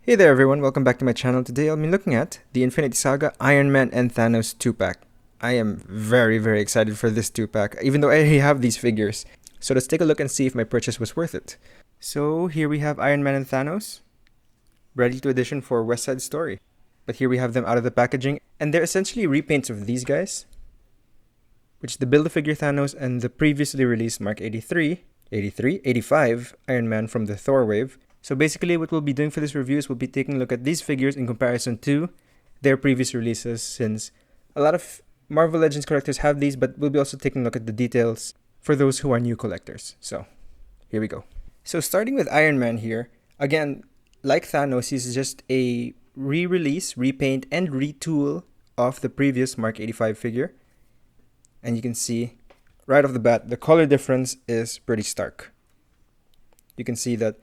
Hey there everyone, welcome back to my channel. Today I'll be looking at the Infinity Saga Iron Man and Thanos 2-pack. I am very excited for this 2-pack, even though I already have these figures. So let's take a look and see if my purchase was worth it. So here we have Iron Man and Thanos, ready to edition for West Side Story. But here we have them out of the packaging, and they're essentially repaints of these guys, which is the Build-A-Figure Thanos and the previously released Mark 85 Iron Man from the Thor wave. So basically what we'll be doing for this review is we'll be taking a look at these figures in comparison to their previous releases, since a lot of Marvel Legends collectors have these, but we'll be also taking a look at the details for those who are new collectors. So here we go. So starting with Iron Man here, again, like Thanos, he's just a re-release, repaint, and retool of the previous Mark 85 figure. And you can see right off the bat, the color difference is pretty stark. You can see that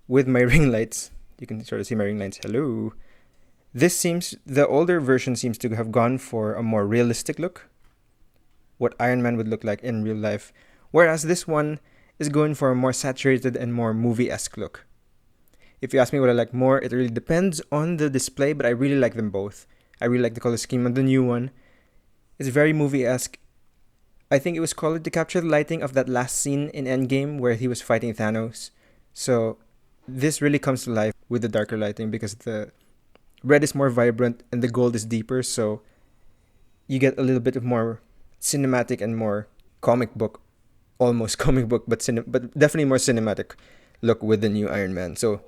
with my ring lights, you can sort of see my ring lights. Hello. The older version seems to have gone for a more realistic look, what Iron Man would look like in real life, whereas this one is going for a more saturated and more movie-esque look. If you ask me what I like more, it really depends on the display, but I really like them both. I really like the color scheme of the new one. It's very movie-esque. I think it was colored to capture the lighting of that last scene in Endgame where he was fighting Thanos. So this really comes to life with the darker lighting because the red is more vibrant and the gold is deeper, so you get a little bit of more cinematic and more comic book, almost comic book, but definitely more cinematic look with the new Iron Man. So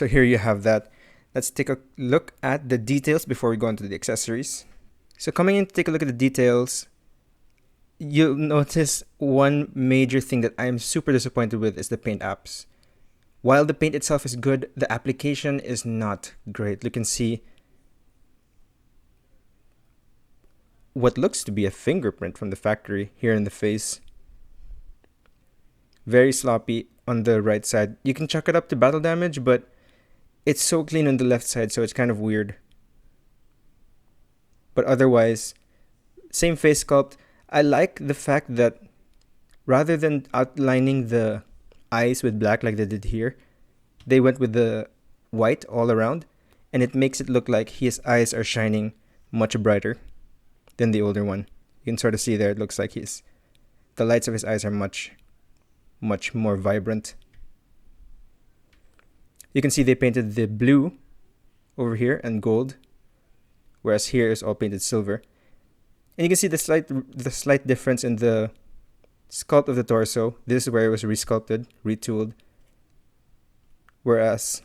here you have that. Let's take a look at the details before we go into the accessories. So coming in to take a look at the details, you'll notice one major thing that I'm super disappointed with is the paint apps. While the paint itself is good, the application is not great. You can see what looks to be a fingerprint from the factory here in the face. Very sloppy on the right side. You can chalk it up to battle damage, but it's so clean on the left side, so it's kind of weird. But otherwise, same face sculpt. I like the fact that rather than outlining the eyes with black like they did here, they went with the white all around, and it makes it look like his eyes are shining much brighter than the older one. You can sort of see there, it looks like the lights of his eyes are much more vibrant. You can see they painted the blue over here and gold, whereas here is all painted silver. And you can see the slight difference in the sculpt of the torso. This is where it was resculpted, retooled. Whereas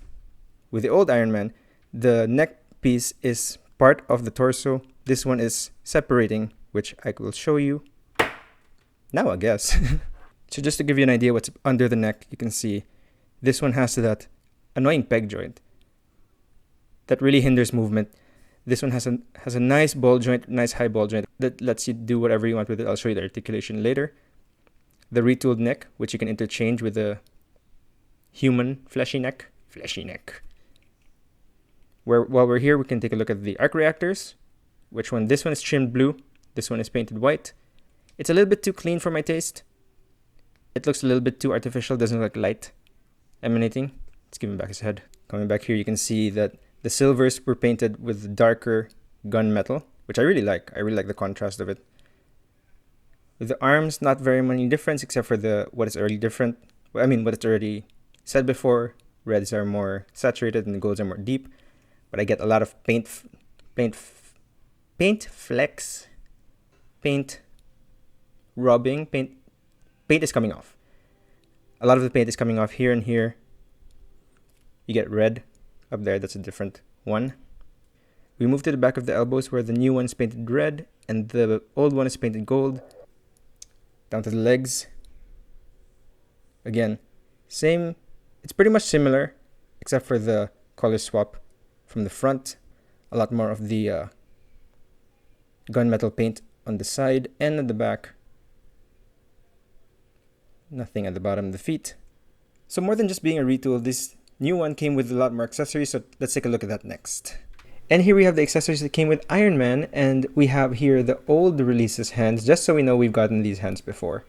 with the old Iron Man, the neck piece is part of the torso. This one is separating, which I will show you now, I guess. So just to give you an idea what's under the neck, you can see this one has that annoying peg joint that really hinders movement. This one has a nice ball joint, nice high ball joint that lets you do whatever you want with it. I'll show you the articulation later. The retooled neck, which you can interchange with the human fleshy neck. While we're here, we can take a look at the arc reactors. This one is trimmed blue. This one is painted white. It's a little bit too clean for my taste. It looks a little bit too artificial. Doesn't look like light emanating. Let's give him back his head. Coming back here, you can see that the silvers were painted with darker gunmetal, which I really like. I really like the contrast of it. With the arms, not very many difference except for what it's already said before. Reds are more saturated and the golds are more deep, but I get a lot of paint flecks, paint rubbing, paint is coming off. A lot of the paint is coming off here and here. You get red up there, that's a different one. We move to the back of the elbows where the new one is painted red and the old one is painted gold. Down to the legs. Again, same. It's pretty much similar, except for the color swap from the front. A lot more of the gunmetal paint on the side and at the back. Nothing at the bottom of the feet. So more than just being a retool, this new one came with a lot more accessories, so let's take a look at that next. And here we have the accessories that came with Iron Man, and we have here the old releases hands, just so we know we've gotten these hands before.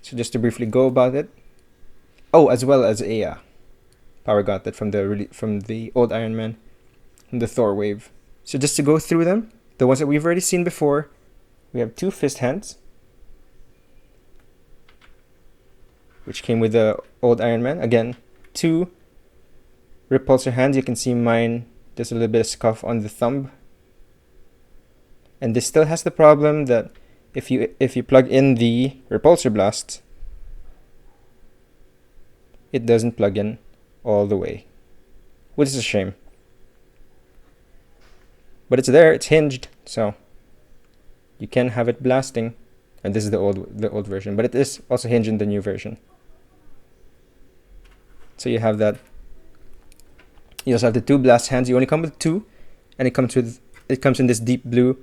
So just to briefly go about it. Oh, as well as a Power Gauntlet from the old Iron Man, and the Thor wave. So just to go through them, the ones that we've already seen before, we have 2 fist hands, which came with the old Iron Man. Again, 2 repulsor hands. You can see mine, there's a little bit of scuff on the thumb. And this still has the problem that if you plug in the repulsor blast, it doesn't plug in all the way, which is a shame. But it's there, it's hinged, so you can have it blasting. And this is the old version, but it is also hinged in the new version. So you have that. You also have the 2 blast hands. You only come with 2, and it comes in this deep blue,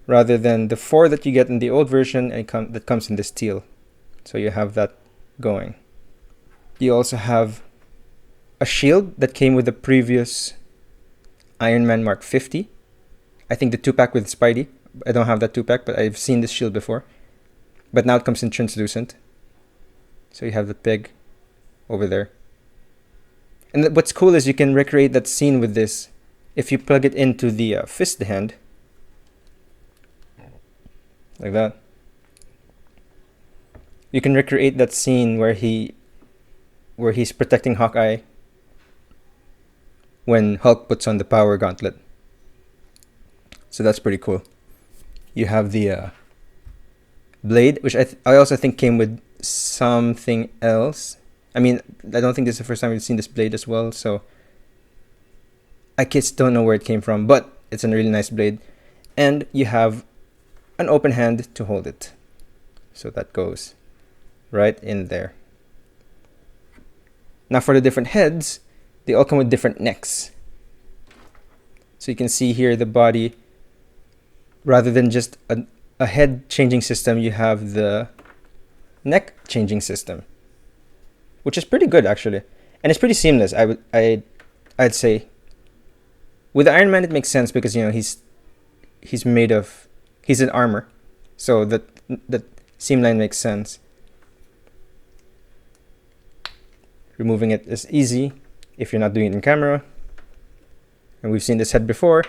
rather than the 4 that you get in the old version, and that comes in this teal. So you have that going. You also have a shield that came with the previous Iron Man Mark 50. I think the 2-pack with Spidey. I don't have that 2-pack, but I've seen this shield before. But now it comes in translucent. So you have the pig over there. And what's cool is you can recreate that scene with this if you plug it into the fist hand. Like that. You can recreate that scene where he's protecting Hawkeye when Hulk puts on the Power Gauntlet. So that's pretty cool. You have the blade, which I also think came with something else. I mean, I don't think this is the first time we've seen this blade as well, so I just don't know where it came from, but it's a really nice blade. And you have an open hand to hold it. So that goes right in there. Now for the different heads, they all come with different necks. So you can see here the body, rather than just a head changing system, you have the neck changing system, which is pretty good actually, and it's pretty seamless. I'd say with the Iron Man it makes sense because he's in armor, so that seam line makes sense. Removing it is easy if you're not doing it in camera, and we've seen this head before.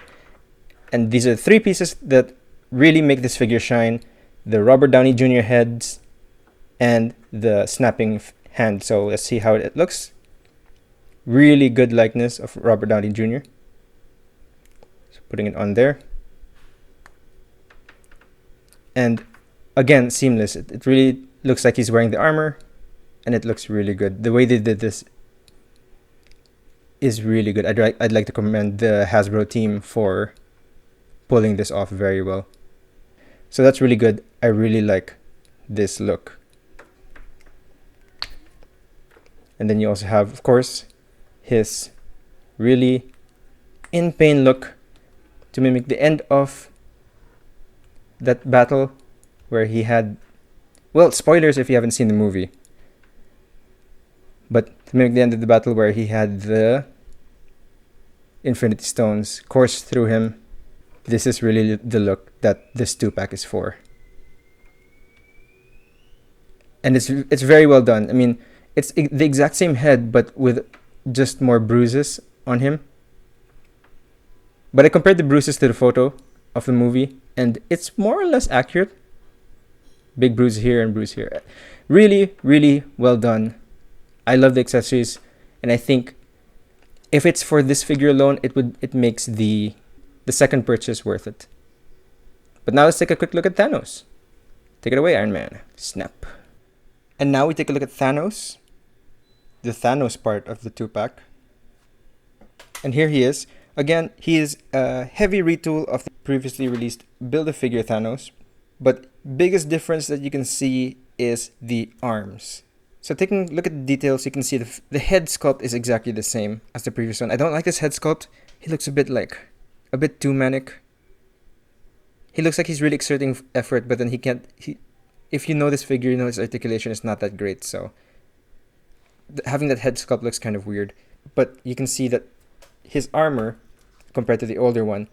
And these are 3 pieces that really make this figure shine: the Robert Downey Jr. heads and the snapping hand. So let's see how it looks. Really good likeness of Robert Downey Jr. So putting it on there. And again, seamless. It really looks like he's wearing the armor, and it looks really good. The way they did this is really good. I'd like to commend the Hasbro team for pulling this off very well. So that's really good. I really like this look. And then you also have, of course, his really in pain look to mimic the end of that battle where he had, well, spoilers if you haven't seen the movie, but to mimic the end of the battle where he had the Infinity Stones course through him. This is really the look that this 2-pack is for. And it's very well done. I mean, it's the exact same head, but with just more bruises on him. But I compared the bruises to the photo of the movie, and it's more or less accurate. Big bruise here and bruise here. Really, really well done. I love the accessories, and I think if it's for this figure alone, it makes the second purchase worth it. But now let's take a quick look at Thanos. Take it away, Iron Man. Snap. And now we take a look at Thanos, the Thanos part of the 2-pack. And here he is. Again, he is a heavy retool of the previously released Build-A-Figure Thanos. But biggest difference that you can see is the arms. So taking a look at the details, you can see the head sculpt is exactly the same as the previous one. I don't like this head sculpt. He looks a bit too manic. He looks like he's really exerting effort, but then he can't. If you know this figure, you know his articulation is not that great. So having that head sculpt looks kind of weird. But you can see that his armor, compared to the older one,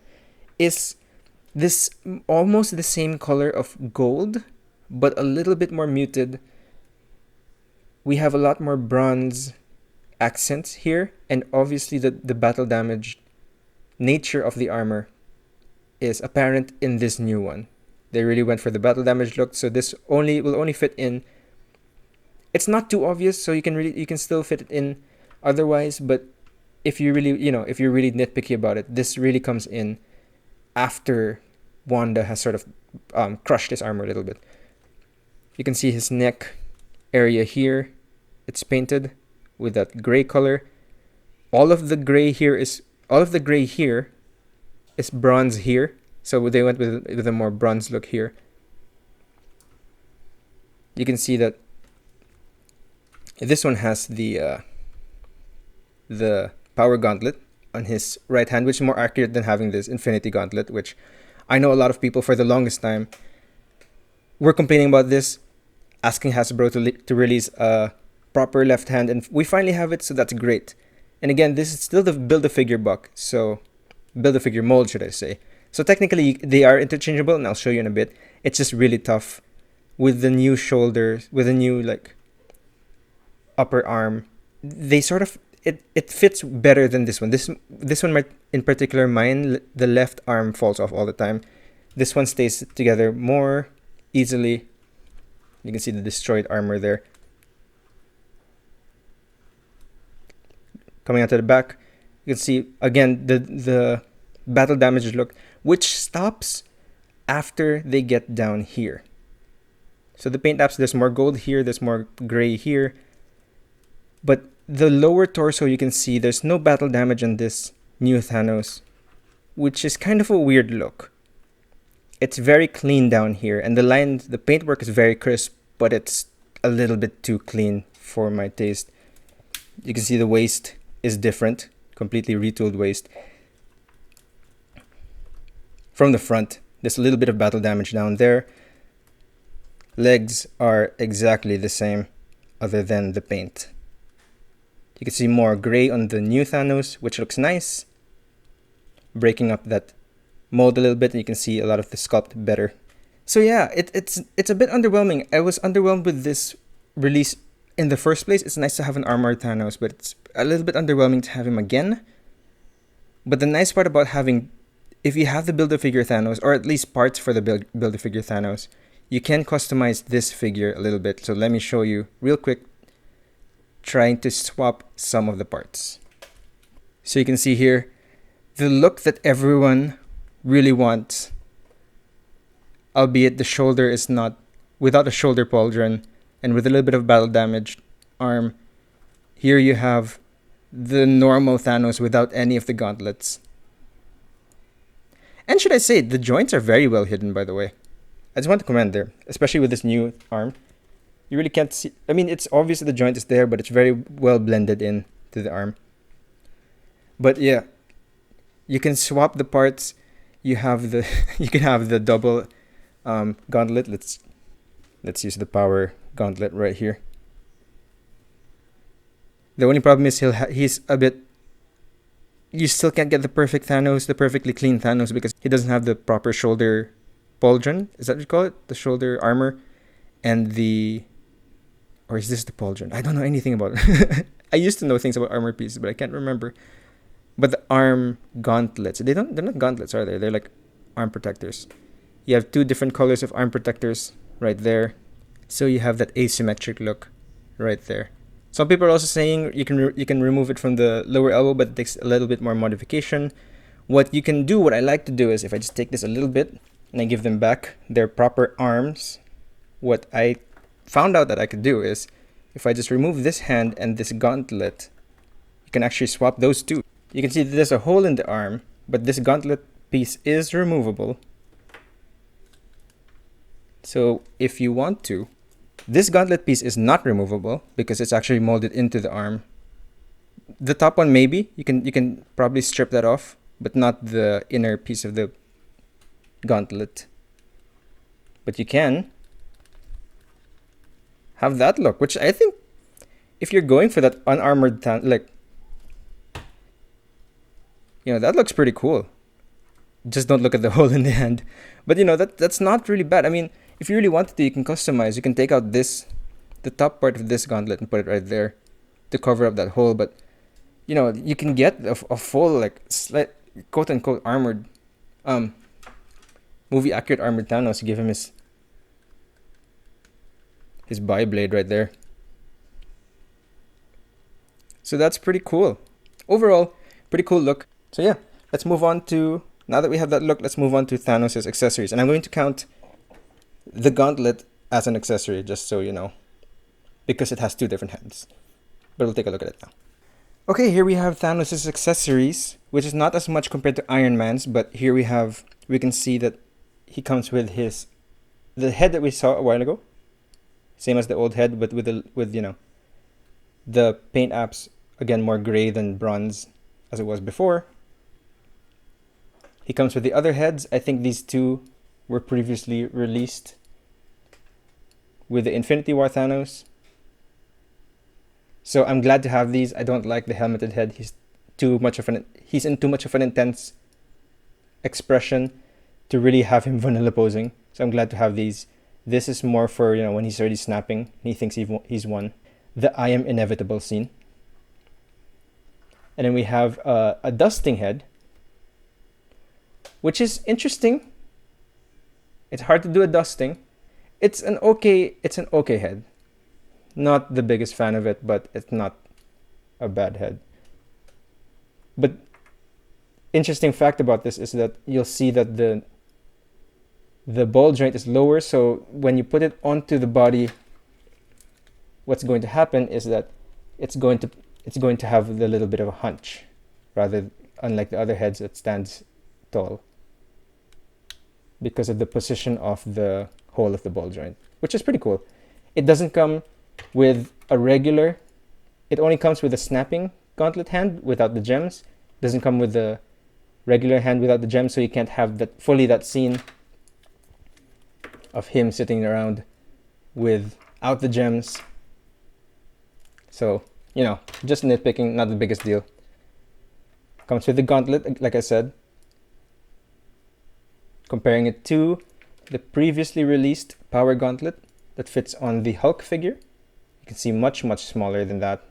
is this almost the same color of gold, but a little bit more muted. We have a lot more bronze accents here, and obviously the battle damage nature of the armor is apparent in this new one. They really went for the battle damage look, so this will only fit in. It's not too obvious, so you can still fit it in otherwise, but if you really, if you're really nitpicky about it, this really comes in after Wanda has sort of crushed his armor a little bit. You can see his neck area here. It's painted with that gray color. All of the gray here is bronze here. So they went with a more bronze look here. You can see that this one has the power gauntlet on his right hand, which is more accurate than having this infinity gauntlet, which I know a lot of people for the longest time were complaining about this, asking Hasbro to release a proper left hand, and we finally have it, so that's great. And again, this is still the Build-A-Figure buck, so Build-A-Figure mold, should I say. So technically, they are interchangeable, and I'll show you in a bit. It's just really tough with the new shoulders, with the new upper arm. They sort of it fits better than this one. This one might, in particular, mine, the left arm falls off all the time. This one stays together more easily. You can see the destroyed armor there. Coming out to the back, you can see again the battle damage look, which stops after they get down here. So the paint apps, there's more gold here, there's more gray here. But the lower torso, you can see there's no battle damage on this new Thanos, which is kind of a weird look. It's very clean down here, and the paintwork is very crisp, but it's a little bit too clean for my taste. You can see the waist is different, completely retooled waist. From the front, there's a little bit of battle damage down there. Legs are exactly the same, other than the paint. You can see more gray on the new Thanos, which looks nice. Breaking up that mold a little bit, and you can see a lot of the sculpt better. So yeah, it's a bit underwhelming. I was underwhelmed with this release in the first place. It's nice to have an armored Thanos, but it's a little bit underwhelming to have him again. But the nice part about having, if you have the Build-A-Figure Thanos, or at least parts for the Build-A-Figure Thanos, you can customize this figure a little bit. So let me show you real quick, trying to swap some of the parts. So you can see here, the look that everyone really wants, albeit the shoulder is not, without a shoulder pauldron, and with a little bit of battle damage arm. Here you have the normal Thanos without any of the gauntlets. And should I say, the joints are very well hidden, by the way. I just want to comment there, especially with this new arm. You really can't see, I mean, it's obvious that the joint is there, but it's very well blended in to the arm. But yeah, you can swap the parts. You have the, you can have the double gauntlet. Let's use the power gauntlet right here. The only problem is he's a bit, you still can't get the perfect Thanos, the perfectly clean Thanos, because he doesn't have the proper shoulder pauldron. Is that what you call it? The shoulder armor. And the, or is this the pauldron? I don't know anything about it. I used to know things about armor pieces, but I can't remember. But the arm gauntlets, they're not gauntlets, are they? They're like arm protectors. You have two different colors of arm protectors right there. So you have that asymmetric look right there. Some people are also saying you can remove it from the lower elbow, but it takes a little bit more modification. What you can do, what I like to do is, if I just take this a little bit and I give them back their proper arms, what I found out that I could do is, if I just remove this hand and this gauntlet, you can actually swap those two. You can see that there's a hole in the arm, but this gauntlet piece is removable. So if you want to, this gauntlet piece is not removable because it's actually molded into the arm. The top one, maybe you can probably strip that off, but not the inner piece of the gauntlet. But you can have that look, which I think, if you're going for that unarmored that looks pretty cool. Just don't look at the hole in the hand. But that's not really bad. I mean, if you really wanted to, you can customize. You can take out the top part of this gauntlet and put it right there. to cover up that hole, but you know, you can get a full like quote unquote armored, movie accurate armored Thanos. Give him his bi-blade right there. So that's pretty cool. Overall, pretty cool look. So yeah, let's move on to, now that we have that look, let's move on to Thanos' accessories. And I'm going to count the Gauntlet as an accessory, just so you know, because it has 2 different heads. But we'll take a look at it now. Okay, here we have Thanos' accessories, which is not as much compared to Iron Man's, but here we can see that he comes with the head that we saw a while ago. Same as the old head, but with you know, the paint apps, again, more gray than bronze as it was before. He comes with the other heads. I think these 2 were previously released with the Infinity War Thanos. So I'm glad to have these. I don't like the helmeted head. He's in too much of an intense expression to really have him vanilla posing. So I'm glad to have these. This is more for, you know, when he's already snapping and he thinks he's won. The I am inevitable scene. And then we have a dusting head, which is interesting. It's hard to do a dusting. It's an okay head. Not the biggest fan of it, but it's not a bad head. But interesting fact about this is that you'll see that the ball joint is lower, so when you put it onto the body, what's going to happen is that it's going to have the little bit of a hunch, unlike the other heads that stands tall, because of the position of the hole of the ball joint, which is pretty cool. It doesn't come with it only comes with a snapping gauntlet hand without the gems. It doesn't come with the regular hand without the gems, so you can't have that scene of him sitting around without the gems. So, you know, just nitpicking, not the biggest deal. Comes with the gauntlet, like I said. Comparing it to the previously released Power Gauntlet that fits on the Hulk figure. You can see much, much smaller than that.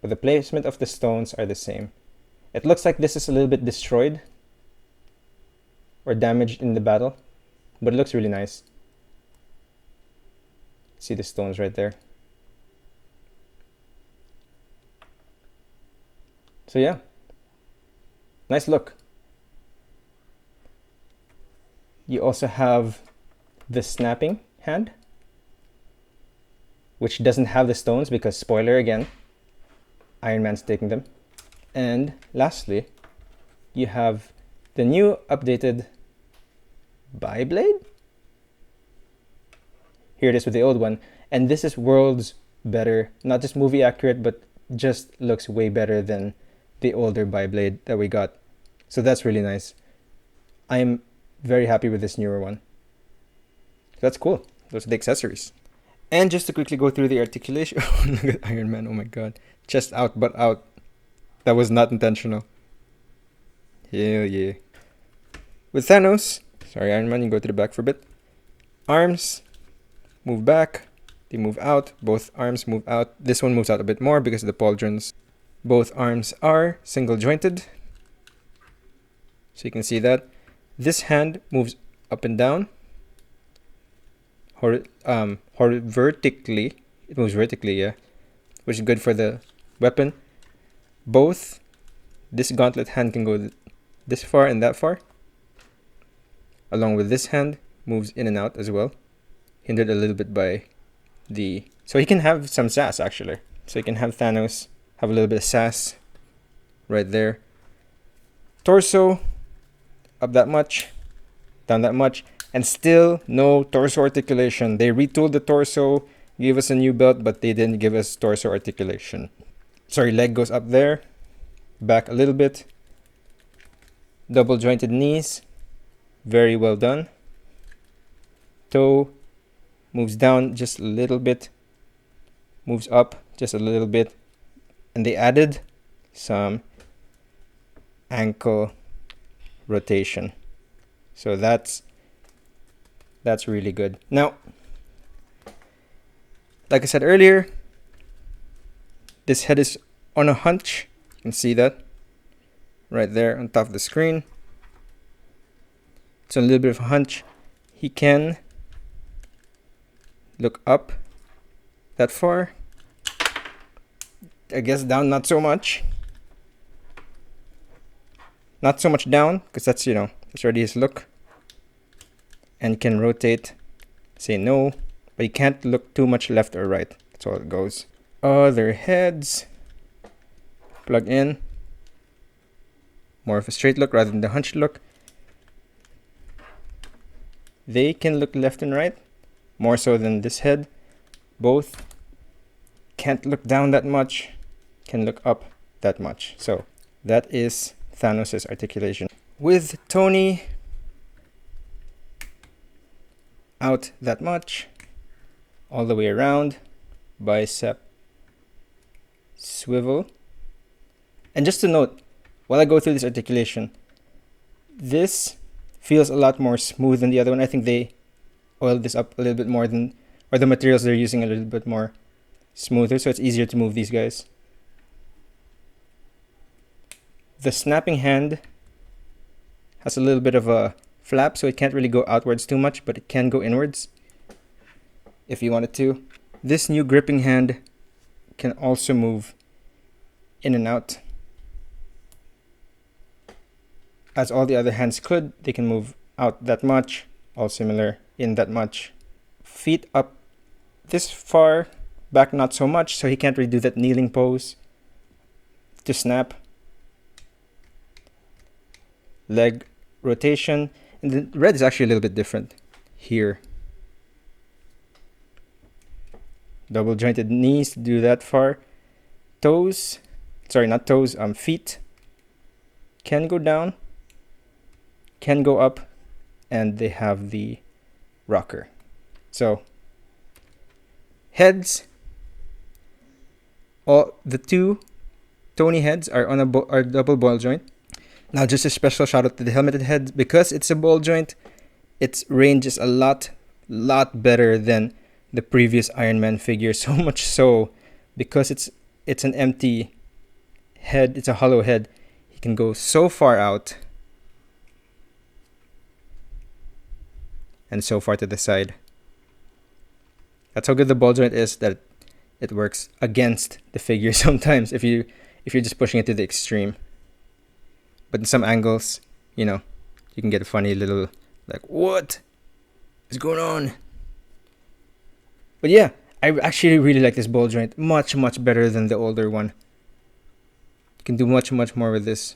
But the placement of the stones are the same. It looks like this is a little bit destroyed or damaged in the battle, but it looks really nice. See the stones right there. So yeah, nice look. You also have the snapping hand, which doesn't have the stones because, spoiler again, Iron Man's taking them. And lastly, you have the new updated bi-blade. Here it is with the old one. And this is worlds better. Not just movie accurate, but just looks way better than the older bi-blade that we got. So that's really nice. I'm very happy with this newer one. So that's cool. Those are the accessories. And just to quickly go through the articulation. Look at Iron Man. Oh my god. Chest out, butt out. That was not intentional. Hell yeah. With Thanos. Sorry, Iron Man, you go to the back for a bit. Arms move back. They move out. Both arms move out. This one moves out a bit more because of the pauldrons. Both arms are single jointed. So you can see that. This hand moves up and down. Vertically. It moves vertically, yeah. Which is good for the weapon. Both. This gauntlet hand can go this far and that far. Along with this hand, moves in and out as well. Hindered a little bit by the... So he can have some sass, actually. So you can have Thanos have a little bit of sass right there. Torso, up that much, down that much, and still no torso articulation. They retooled the torso, gave us a new belt, but they didn't give us torso articulation. Sorry, leg goes up there, back a little bit. Double jointed knees, very well done. Toe moves down just a little bit, moves up just a little bit, and they added some ankle rotation. So that's really good. Now, like I said earlier, This head is on a hunch. You can see that right there on top of the screen. It's a little bit of a hunch. He can look up that far. I guess down not so much. Not so much down, because that's, that's already his look. And can rotate, say no, but he can't look too much left or right. That's all it goes. Other heads. Plug in. More of a straight look rather than the hunched look. They can look left and right, more so than this head. Both can't look down that much, can look up that much. So that is Thanos' articulation. With Tony out that much, all the way around, bicep swivel. And just to note, while I go through this articulation, this feels a lot more smooth than the other one. I think they oiled this up a little bit more than, or the materials they're using a little bit more smoother, so it's easier to move these guys. The snapping hand has a little bit of a flap, so it can't really go outwards too much, but it can go inwards if you wanted to. This new gripping hand can also move in and out. As all the other hands could, they can move out that much, all similar, in that much. Feet up this far, back not so much, so he can't really do that kneeling pose to snap. Leg rotation, and the red is actually a little bit different here. Double jointed knees to do that far. Toes, sorry, not toes, feet can go down, can go up, and they have the rocker. So heads, all the two Tony heads are on a double ball joint. Now, just a special shout out to the helmeted head, because it's a ball joint. Its range is a lot better than the previous Iron Man figure. So much so, because it's an empty head, it's a hollow head. He can go so far out and so far to the side. That's how good the ball joint is, that it works against the figure sometimes if you're just pushing it to the extreme. But in some angles, you can get a funny little, like, what is going on? But yeah, I actually really like this ball joint. Much better than the older one. You can do much more with this.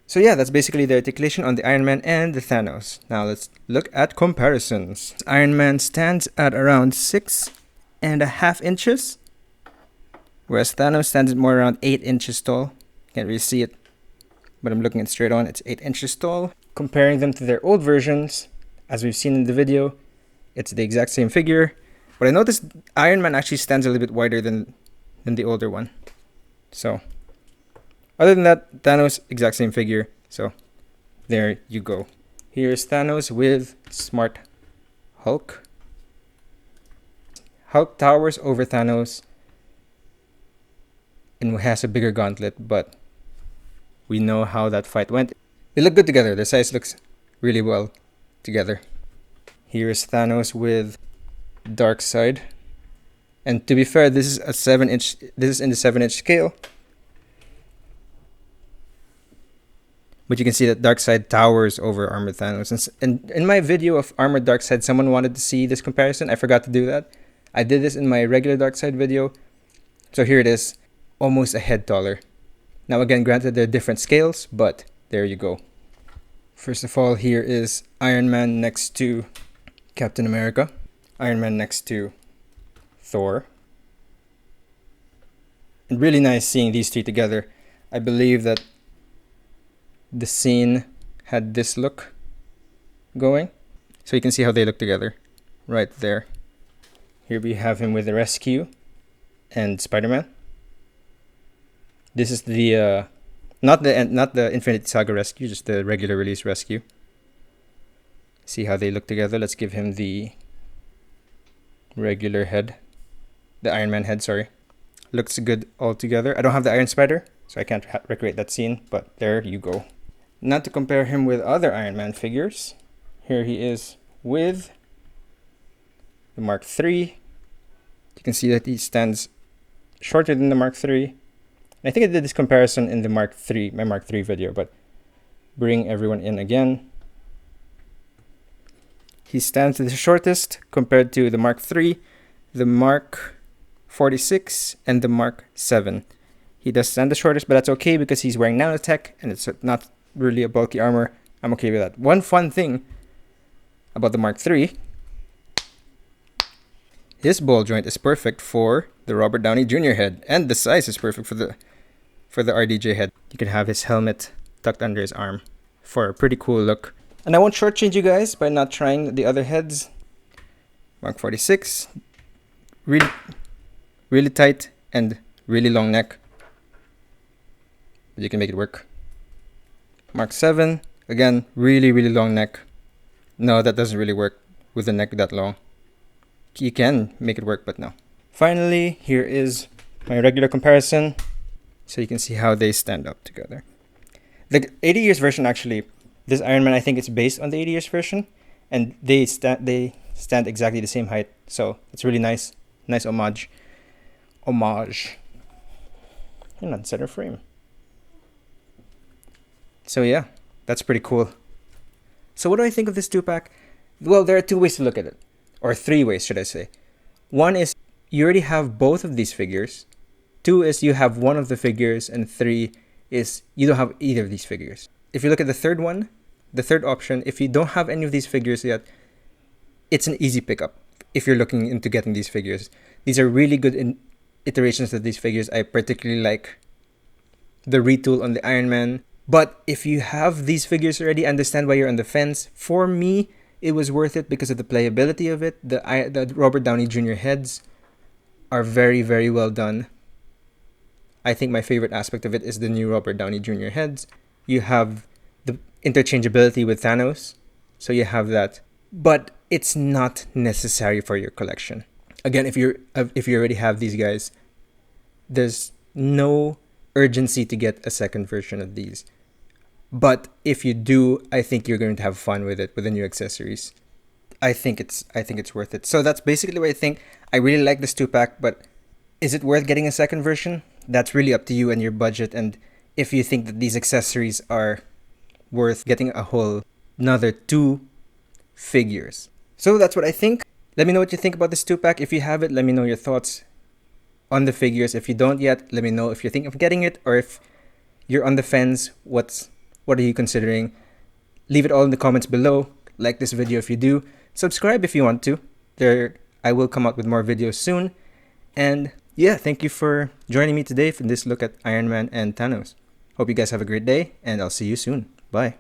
So yeah, that's basically the articulation on the Iron Man and the Thanos. Now let's look at comparisons. Iron Man stands at around 6.5 inches. Whereas Thanos stands at more around 8 inches tall. Can't really see it, but I'm looking at straight on. It's 8 inches tall. Comparing them to their old versions, as we've seen in the video, it's the exact same figure. But I noticed Iron Man actually stands a little bit wider than the older one. So, other than that, Thanos, exact same figure. So, there you go. Here's Thanos with Smart Hulk. Hulk towers over Thanos and has a bigger gauntlet, but we know how that fight went. They look good together. Their size looks really well together. Here's Thanos with Darkseid. And to be fair, this is a 7-inch. This is in the 7-inch scale. But you can see that Darkseid towers over Armored Thanos. And in my video of Armored Darkseid, someone wanted to see this comparison. I forgot to do that. I did this in my regular Darkseid video. So here it is, almost a head taller. Now again, granted they're different scales, but there you go. First of all, here is Iron Man next to Captain America. Iron Man next to Thor. And really nice seeing these three together. I believe that the scene had this look going. So you can see how they look together right there. Here we have him with the Rescue and Spider-Man. This is the not the Infinity Saga Rescue, just the regular release Rescue. See how they look together. Let's give him the regular head, the Iron Man head, sorry. Looks good all together. I don't have the Iron Spider, so I can't recreate that scene, but there you go. Not to compare him with other Iron Man figures. Here he is with the Mark III. You can see that he stands shorter than the Mark III. I think I did this comparison in the Mark III, my Mark III video, but bring everyone in again. He stands the shortest compared to the Mark III, the Mark 46, and the Mark 7. He does stand the shortest, but that's okay because he's wearing nanotech and it's not really a bulky armor. I'm okay with that. One fun thing about the Mark III, his ball joint is perfect for the Robert Downey Jr. head, and the size is perfect for the RDJ head. You can have his helmet tucked under his arm for a pretty cool look. And I won't shortchange you guys by not trying the other heads. Mark 46, really tight and really long neck, but you can make it work. Mark 7, again, really long neck. No, that doesn't really work with the neck that long. You can make it work, but no. Finally, here is my regular comparison, so you can see how they stand up together. The 80 years version, actually, this Iron Man, I think it's based on the 80 years version, and they stand exactly the same height, so it's really nice homage. And on center frame. So yeah, that's pretty cool. So what do I think of this 2-pack? Well, there are 2 ways to look at it, or 3 ways, should I say. One is you already have both of these figures. 2 is you have one of the figures, and 3 is you don't have either of these figures. If you look at the third one, the third option, if you don't have any of these figures yet, it's an easy pickup if you're looking into getting these figures. These are really good iterations of these figures. I particularly like the retool on the Iron Man. But if you have these figures already, understand why you're on the fence. For me, it was worth it because of the playability of it. The Robert Downey Jr. heads are very well done. I think my favorite aspect of it is the new Robert Downey Jr. heads. You have the interchangeability with Thanos, so you have that. But it's not necessary for your collection. Again, if you already have these guys, there's no urgency to get a second version of these. But if you do, I think you're going to have fun with it with the new accessories. I think it's worth it. So that's basically what I think. I really like this 2-pack, but is it worth getting a second version? That's really up to you and your budget, and if you think that these accessories are worth getting a whole another 2 figures. So that's what I think. Let me know what you think about this 2-pack. If you have it, let me know your thoughts on the figures. If you don't yet, let me know if you're thinking of getting it, or if you're on the fence, what are you considering? Leave it all in the comments below. Like this video if you do. Subscribe if you want to. I will come out with more videos soon. And yeah, thank you for joining me today for this look at Iron Man and Thanos. Hope you guys have a great day, and I'll see you soon. Bye.